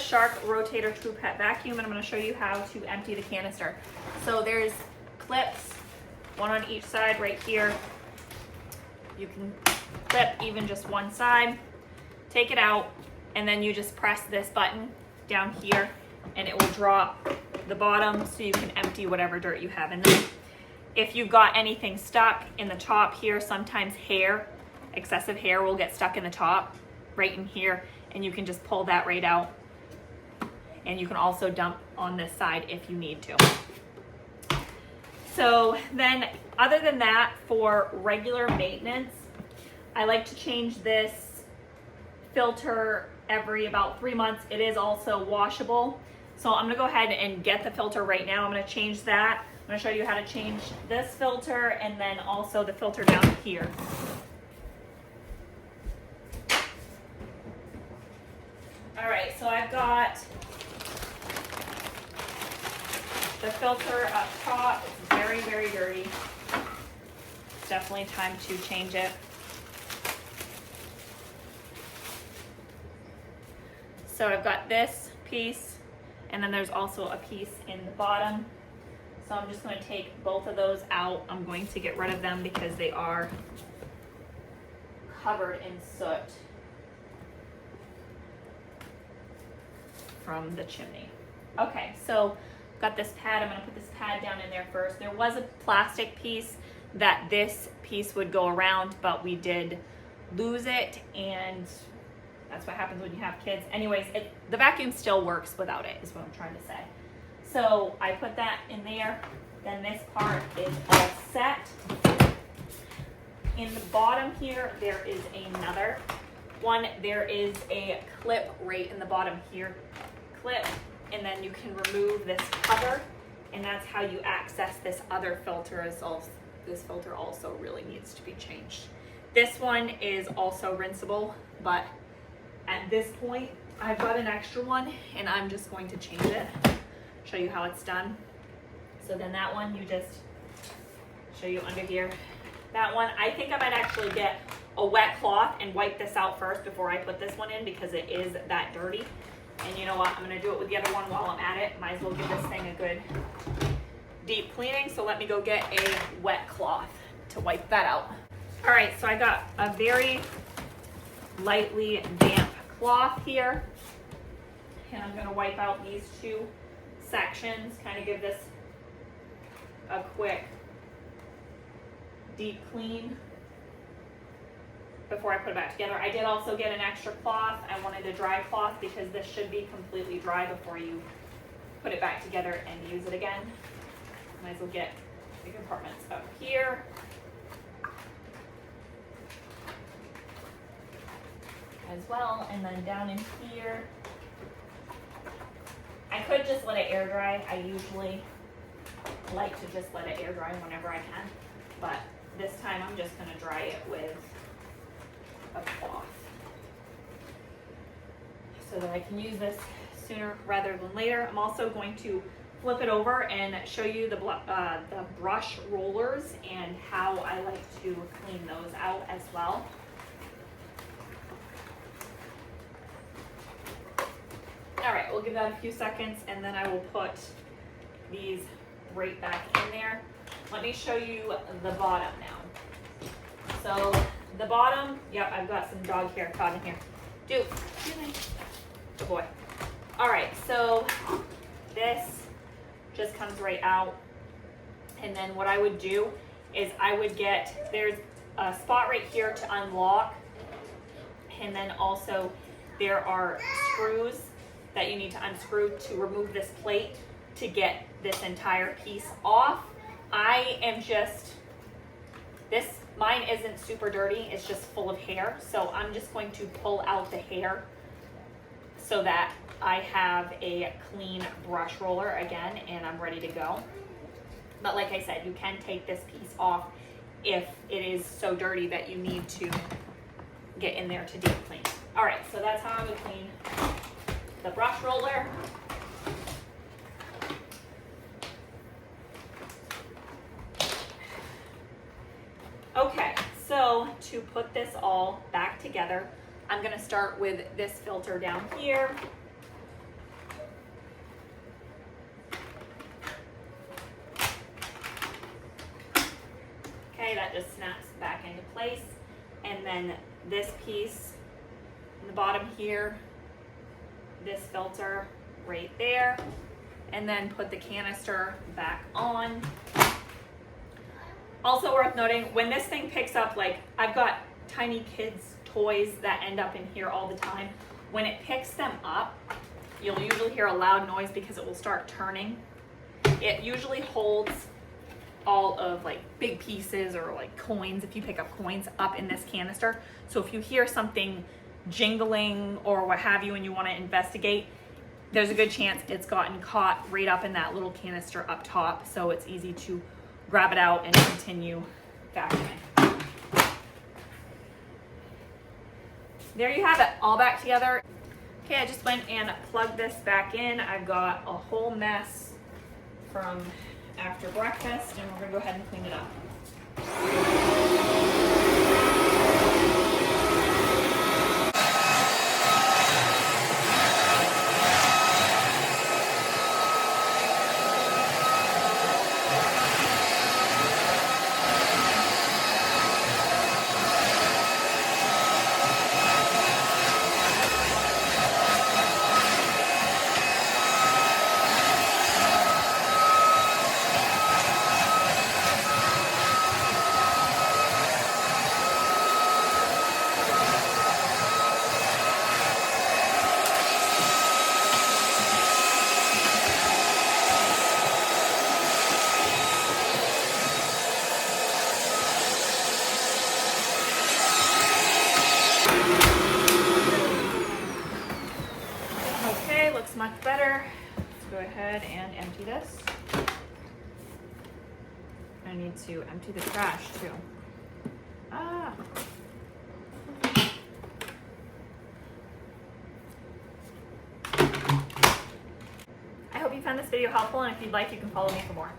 Shark Rotator TruePet vacuum, and I'm going to show you how to empty the canister. So there's clips, one on each side right here. You can clip even just one side, take it out, and then you just press this button down here and it will drop the bottom so you can empty whatever dirt you have in there. If you've got anything stuck in the top here, sometimes hair, excessive hair will get stuck in the top right in here, and you can just pull that right out. And you can also dump on this side if you need to. So then, other than that, for regular maintenance, I like to change this filter every about 3 months. It is also washable. So I'm gonna go ahead and get the filter right now. I'm gonna change that. I'm gonna show you how to change this filter and then also the filter down here. All right, so I've got the filter up top. It's very, very dirty. It's definitely time to change it. So I've got this piece, and then there's also a piece in the bottom. So I'm just going to take both of those out. I'm going to get rid of them because they are covered in soot from the chimney. Okay, so got this pad. I'm going to put this pad down in there first. There was a plastic piece that this piece would go around, but we did lose it, and that's what happens when you have kids. Anyways, the vacuum still works without it, is what I'm trying to say. So I put that in there. Then this part is all set. In the bottom here, there is another one. There is a clip right in the bottom here. Clip, and then you can remove this cover, and that's how you access this other filter. This filter also really needs to be changed. This one is also rinsable, but at this point, I've got an extra one, and I'm just going to change it. Show you how it's done. So then that one, you just show you under here. That one, I think I might actually get a wet cloth and wipe this out first before I put this one in because it is that dirty. And you know what? I'm gonna do it with the other one while I'm at it. Might as well give this thing a good deep cleaning. So let me go get a wet cloth to wipe that out. All right, so I got a very lightly damp cloth here. And I'm gonna wipe out these two sections, kind of give this a quick deep clean before I put it back together. I did also get an extra cloth. I wanted a dry cloth because this should be completely dry before you put it back together and use it again. Might as well get the compartments up here. As well, and then down in here. I could just let it air dry. I usually like to just let it air dry whenever I can, but this time I'm just gonna dry it with a cloth so that I can use this sooner rather than later. I'm also going to flip it over and show you the brush rollers and how I like to clean those out as well. All right, we'll give that a few seconds and then I will put these right back in there. Let me show you the bottom now. So the bottom, yep, I've got some dog hair caught in here. Dude, good boy. All right, so this just comes right out. And then what I would do is I would get, there's a spot right here to unlock. And then also there are screws that you need to unscrew to remove this plate to get this entire piece off. Mine isn't super dirty, it's just full of hair. So I'm just going to pull out the hair so that I have a clean brush roller again and I'm ready to go. But like I said, you can take this piece off if it is so dirty that you need to get in there to deep clean. All right, so that's how I would clean the brush roller. Okay, so to put this all back together, I'm gonna start with this filter down here. just snaps back into place. And then this piece in the bottom here, this filter right there, and then put the canister back on. Also worth noting, when this thing picks up, like I've got tiny kids' toys that end up in here all the time. When it picks them up, you'll usually hear a loud noise because it will start turning. It usually holds all of like big pieces or like coins, if you pick up coins, up in this canister. So if you hear something jingling or what have you and you want to investigate, there's a good chance it's gotten caught right up in that little canister up top. So it's easy to grab it out and continue vacuuming. There you have it, all back together. Okay, I just went and plugged this back in. I've got a whole mess from after breakfast, and we're gonna go ahead and clean it up. Okay, looks much better. Let's go ahead and empty this. I need to empty the trash too. I hope you found this video helpful, and if you'd like, you can follow me for more.